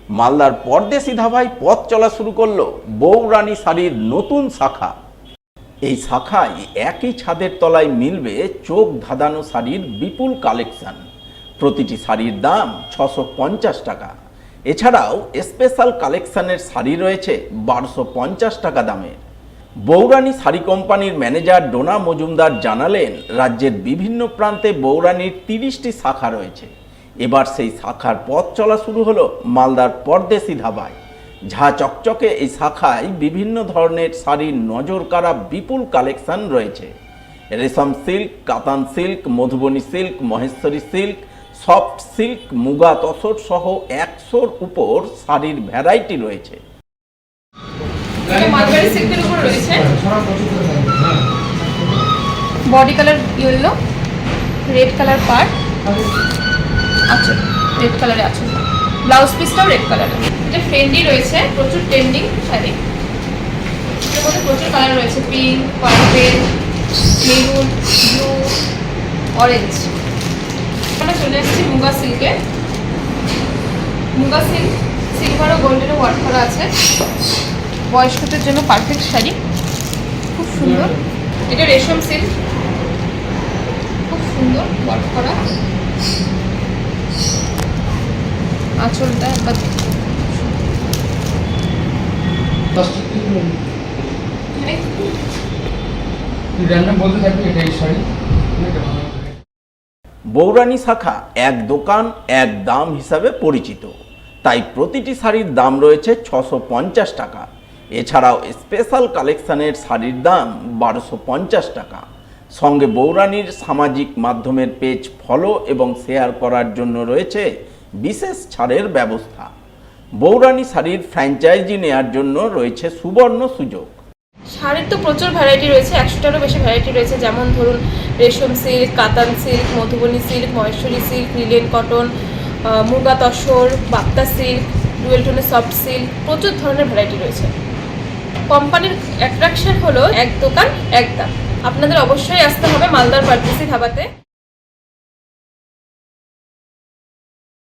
মালদার পরদেশি ধাবায় পথ চলা শুরু করলো বউরানী শাড়ির নতুন শাখা। এই শাখায় একই ছাদের তলায় মিলবে চোখ ধাঁধানো শাড়ির বিপুল কালেকশন। প্রতিটি শাড়ির দাম 650 টাকা। এছাড়াও স্পেশাল কালেকশনের শাড়ি রয়েছে 1250 টাকা দামের। বউরানী শাড়ি কোম্পানির ম্যানেজার ডোনা মজুমদার জানালেন, রাজ্যের বিভিন্ন প্রান্তে বউরানীর 30টি শাখা রয়েছে। এবার সেই শাখার পথ চলা শুরু হলো মালদার পরদেশি ধাবায়। ঝা চকচকে এই শাখায় বিভিন্ন ধরনের শাড়ির নজর কাড়া বিপুল কালেকশন রয়েছে। রেশম সিল্ক, কাতান silk, Madhubani silk, Maheshwari silk, soft silk, muga tussar সহ 100-র উপর শাড়ির ভ্যারাইটি রয়েছে। মালবারি সিল্কের উপর রয়েছে body colour yellow, red colour part, আঁচল রেড কালারে আঁচল, ব্লাউজ পিসটাও রেড কালারের। এটা ট্রেন্ডি রয়েছে, প্রচুর ট্রেন্ডিং শাড়ি। এর মধ্যে প্রচুর কালার রয়েছে, pink, purple, maroon, blue, orange. এখানে চলে এসেছি মুগা সিল্কে। মুগা সিল্ক সিলভার ও গোল্ডেরও ওয়ার্ক করা আছে। বয়স্কদের জন্য পারফেক্ট শাড়ি, খুব সুন্দর। এটা রেশম সিল্ক, খুব সুন্দর ওয়ার্ক করা। আঁচলটা একবার বউরানী শাখা এক দোকান এক দাম হিসাবে পরিচিত, তাই প্রতিটি শাড়ির দাম রয়েছে 650 টাকা। এছাড়াও স্পেশাল কালেকশনের শাড়ির দাম 1250 টাকা। সঙ্গে বউরানীর সামাজিক মাধ্যমের পেজ ফলো এবং শেয়ার করার জন্য রয়েছে বিশেষ ছাড়ের ব্যবস্থা। বউরানী শাড়ির ফ্র্যাঞ্চাইজি নেওয়ার জন্য রয়েছে সুবর্ণ সুযোগ। শাড়ির তো প্রচুর ভ্যারাইটি রয়েছে, 100টারও বেশি ভ্যারাইটি রয়েছে। যেমন ধরুন রেশম সিল্ক, কাতান silk, Madhubani silk, Maheshwari silk, linen cotton, muga tussar, বাপ্তা সিল্ক, ডুয়েল টোনের সফট সিল্ক, প্রচুর ধরনের ভ্যারাইটি রয়েছে। কোম্পানির অ্যাট্রাকশন হলো এক দোকান এক দাম। আপনাদের অবশ্যই আসতে হবে মালদার পরদেশি ধাবাতে।